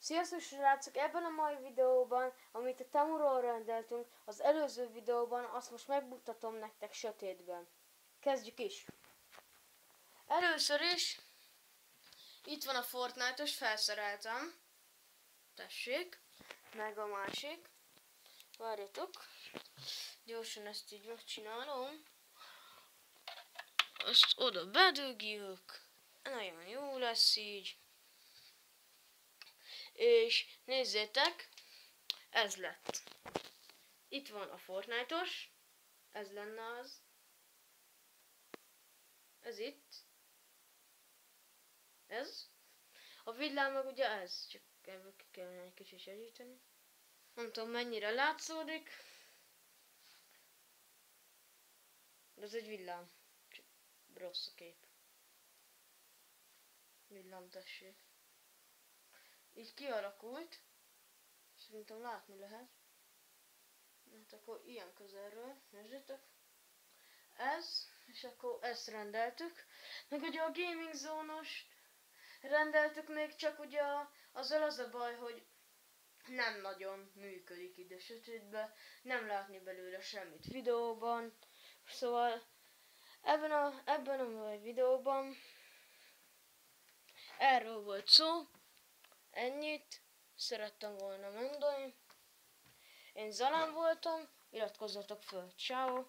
Sziasztok srácok! Ebben a mai videóban, amit a Temuról rendeltünk, az előző videóban, azt most megmutatom nektek sötétben. Kezdjük is! Először is, itt van a Fortnite-os, felszereltem. Tessék, meg a másik. Várjatok, gyorsan ezt így megcsinálom. Azt oda bedugjuk. Nagyon jó lesz így. És nézzétek, ez lett. Itt van a Fortnite-os, ez lenne az. Ez itt. Ez. A villám meg ugye ez, csak ebből ki kellene egy kicsit segíteni. Nem tudom mennyire látszódik. De ez egy villám. Csak rossz a kép. Villám, tessék. Így kialakult. Szerintem látni lehet. Hát akkor ilyen közelről, nézzétek. Ez, és akkor ezt rendeltük. Meg ugye a gaming zónos rendeltük még, csak ugye azzal az a baj, hogy nem nagyon működik ide sötétbe, nem látni belőle semmit videóban. Szóval ebben a videóban erről volt szó. Ennyit szerettem volna mondani. Én Zalán voltam, iratkozzatok föl. Ciao.